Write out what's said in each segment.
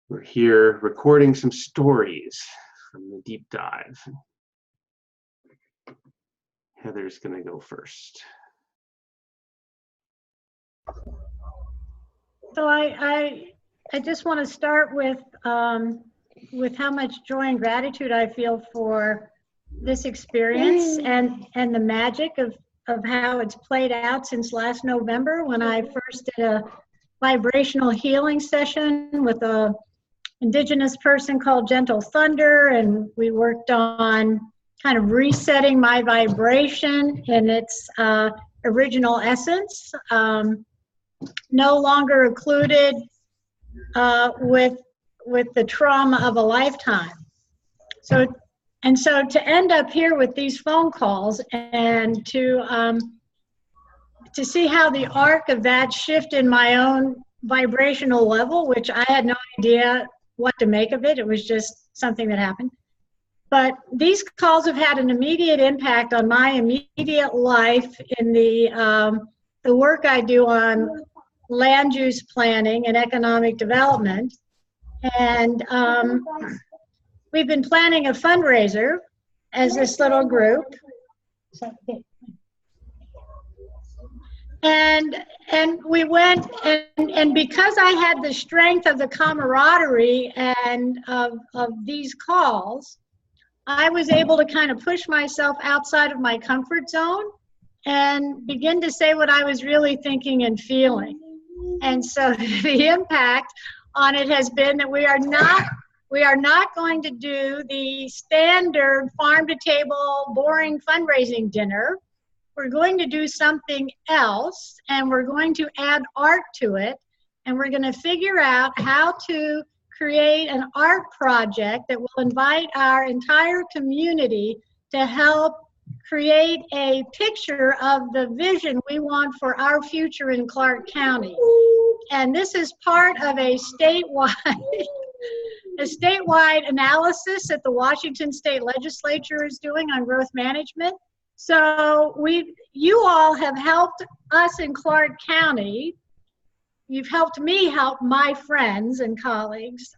We're here recording some stories from the deep dive. Heather's going to go first. So I just want to start with how much joy and gratitude I feel for this experience and the magic of how it's played out since last November, when I first did a vibrational healing session with a Indigenous person called Gentle Thunder, and we worked on kind of resetting my vibration in its original essence, no longer occluded with the trauma of a lifetime. So to end up here with these phone calls and to see how the arc of that shift in my own vibrational level, which I had no idea what to make of it. It was just something that happened. But these calls have had an immediate impact on my immediate life in the work I do on land use planning and economic development. And we've been planning a fundraiser as this little group. And we went, and because I had the strength of the camaraderie and of these calls, I was able to kind of push myself outside of my comfort zone and begin to say what I was really thinking and feeling. And so the impact on it has been that we are not going to do the standard farm to table boring fundraising dinner. We're going to do something else, and we're going to add art to it, and we're going to figure out how to create an art project that will invite our entire community to help create a picture of the vision we want for our future in Clark County. And this is part of a statewide analysis that the Washington State Legislature is doing on growth management. So you all have helped us in Clark County. You've helped me help my friends and colleagues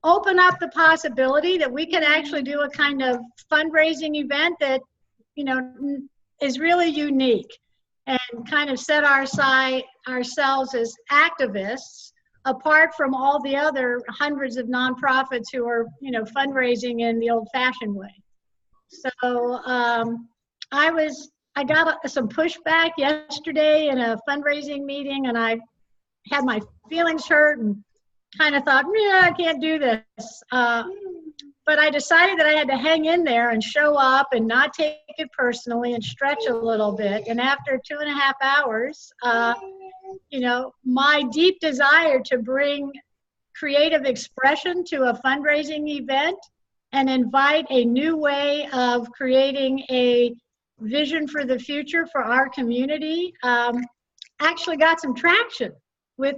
open up the possibility that we can actually do a kind of fundraising event that, you know, is really unique, and kind of set ourselves as activists apart from all the other hundreds of nonprofits who are, you know, fundraising in the old-fashioned way. So I got some pushback yesterday in a fundraising meeting, and I had my feelings hurt and kind of thought, yeah, I can't do this. But I decided that I had to hang in there and show up and not take it personally and stretch a little bit. And after 2.5 hours, you know, my deep desire to bring creative expression to a fundraising event and invite a new way of creating a vision for the future for our community actually got some traction with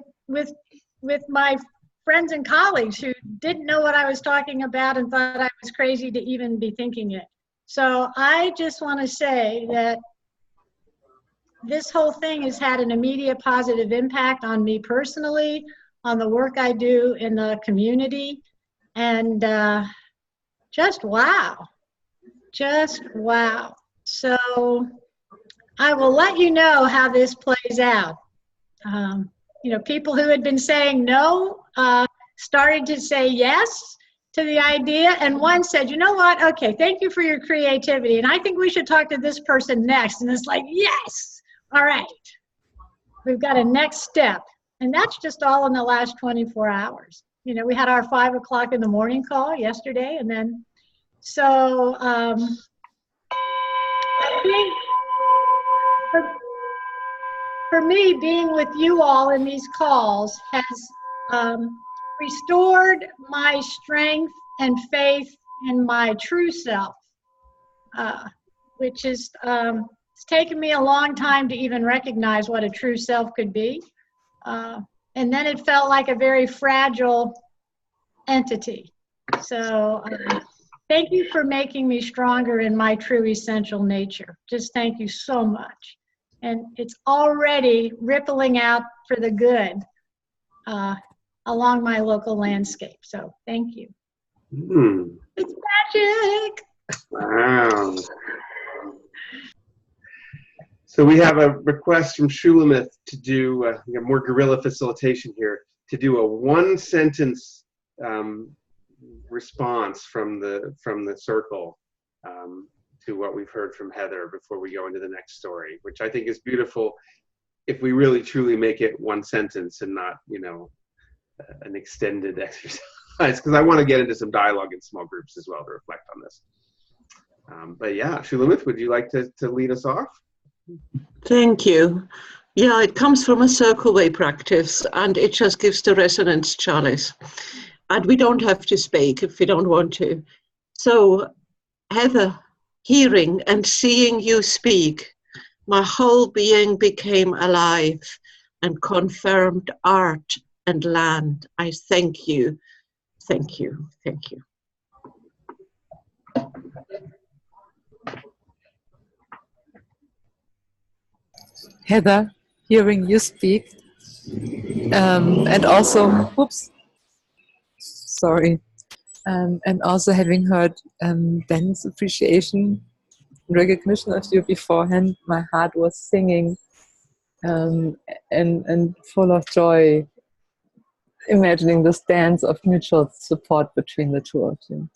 my friends and colleagues who didn't know what I was talking about and thought I was crazy to even be thinking it. So I just want to say that this whole thing has had an immediate positive impact on me personally, on the work I do in the community, and just wow. So I will let you know how this plays out. You know, people who had been saying no started to say yes to the idea, and one said, you know what, okay, thank you for your creativity, and I think we should talk to this person next. And it's like, yes, all right, we've got a next step. And that's just all in the last 24 hours. You know, we had our 5 o'clock in the morning call yesterday, and then, so I think for me, being with you all in these calls has restored my strength and faith in my true self, which is, it's taken me a long time to even recognize what a true self could be. And then it felt like a very fragile entity. So thank you for making me stronger in my true essential nature. Just thank you so much. And it's already rippling out for the good along my local landscape. So thank you. It's magic. Wow. So we have a request from Shulamith to do we have more guerrilla facilitation here, to do a one-sentence response from the circle to what we've heard from Heather before we go into the next story, which I think is beautiful if we really truly make it one sentence and not, an extended exercise, because I want to get into some dialogue in small groups as well to reflect on this. But yeah, Shulamith, would you like to lead us off? Thank you. Yeah, it comes from a circle way practice, and it just gives the resonance chalice. And we don't have to speak if we don't want to. So, Heather, hearing and seeing you speak, my whole being became alive and confirmed art and land. I thank you, thank you, thank you. Heather, hearing you speak, and also, and also having heard Ben's appreciation and recognition of you beforehand, my heart was singing and full of joy, imagining this dance of mutual support between the two of you.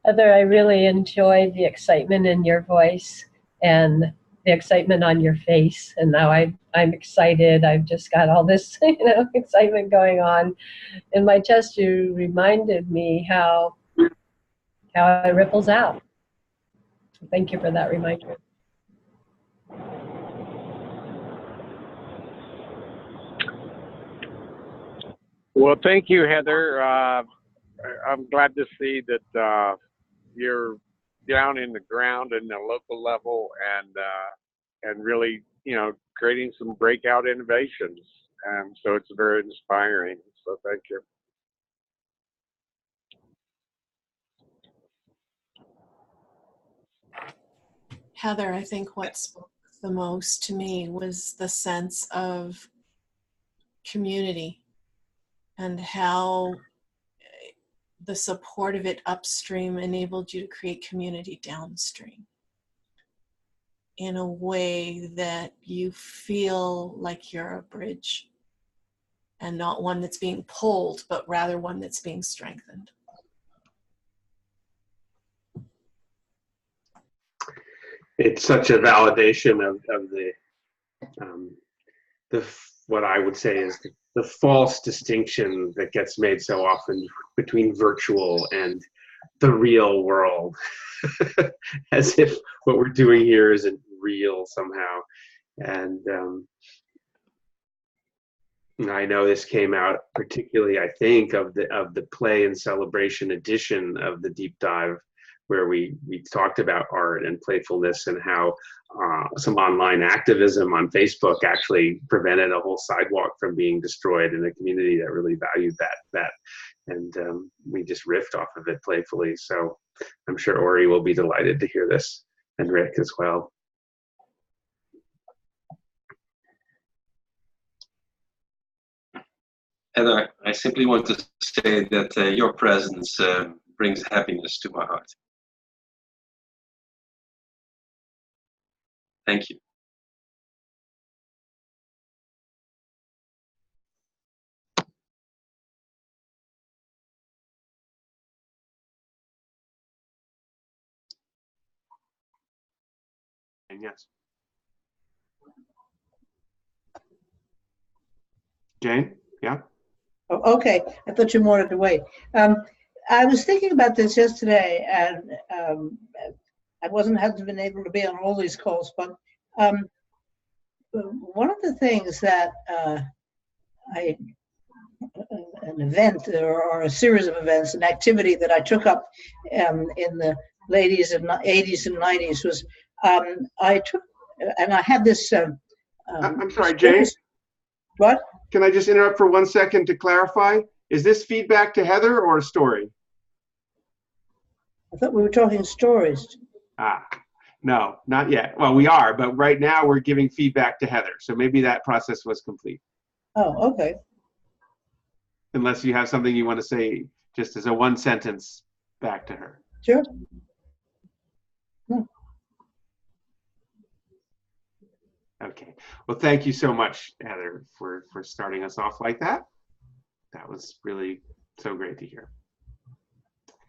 Heather, I really enjoyed the excitement in your voice and the excitement on your face. And now I'm excited. I've just got all this, excitement going on in my chest. You reminded me how it ripples out. Thank you for that reminder. Well, thank you, Heather. I'm glad to see that you're down in the ground in the local level and really, creating some breakout innovations. So it's very inspiring. So thank you. Heather, I think what spoke the most to me was the sense of community and how the support of it upstream enabled you to create community downstream in a way that you feel like you're a bridge and not one that's being pulled, but rather one that's being strengthened. It's such a validation of the what I would say is the false distinction that gets made so often between virtual and the real world, as if what we're doing here isn't real somehow. And I know this came out particularly, I think, of the play and celebration edition of the deep dive, where we talked about art and playfulness and how some online activism on Facebook actually prevented a whole sidewalk from being destroyed in a community that really valued that. And we just riffed off of it playfully. So I'm sure Ori will be delighted to hear this, and Rick as well. Heather, I simply want to say that your presence brings happiness to my heart. Thank you. And yes. Jane, yeah? Oh, okay, I thought you wanted to wait. I was thinking about this yesterday, and I hadn't been able to be on all these calls, but one of the things that an event or a series of events, an activity that I took up in the late 80s and 90s was I had this. I'm sorry, Jane. What? Can I just interrupt for 1 second to clarify? Is this feedback to Heather or a story? I thought we were talking stories. Ah, no, not yet. Well, we are, but right now we're giving feedback to Heather. So maybe that process was complete. Oh, okay. Unless you have something you want to say just as a one sentence back to her. Sure. Okay. Well, thank you so much, Heather, for starting us off like that. That was really so great to hear.